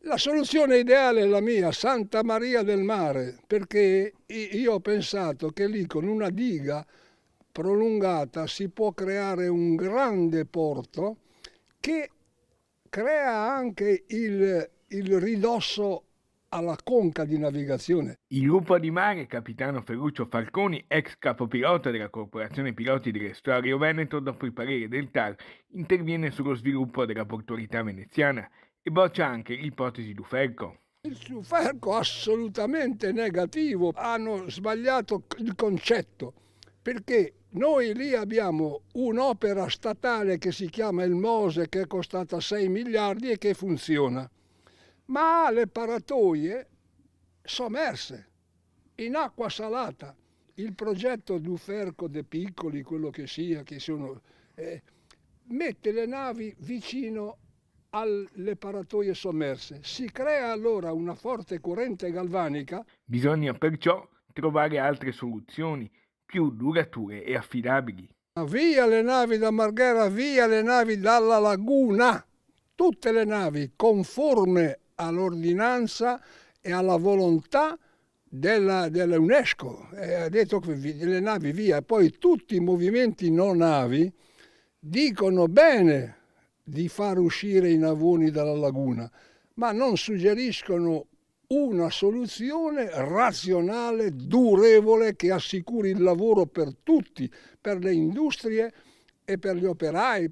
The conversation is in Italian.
La soluzione ideale è la mia, Santa Maria del Mare, perché io ho pensato che lì con una diga prolungata si può creare un grande porto che crea anche il ridosso alla conca di navigazione. Il gruppo di mare, capitano Ferruccio Falconi, ex capopilota della Corporazione Piloti dell'Estuario Veneto, dopo il parere del TAR, interviene sullo sviluppo della portualità veneziana e boccia anche l'ipotesi Duferco. Il Superco assolutamente negativo, hanno sbagliato il concetto, perché noi lì abbiamo un'opera statale che si chiama il Mose, che è costata 6 miliardi e che funziona, ma ha le paratoie sommerse, in acqua salata. Il progetto Duferco De Piccoli, quello che sia, che sono, mette le navi vicino alle paratoie sommerse. Si crea allora una forte corrente galvanica. Bisogna perciò trovare altre soluzioni più durature e affidabili. Via le navi da Marghera, via le navi dalla laguna, tutte le navi conforme all'ordinanza e alla volontà dell'UNESCO. Ha detto che le navi via, poi tutti i movimenti non navi dicono bene di far uscire i navoni dalla laguna, ma non suggeriscono una soluzione razionale, durevole, che assicuri il lavoro per tutti, per le industrie e per gli operai.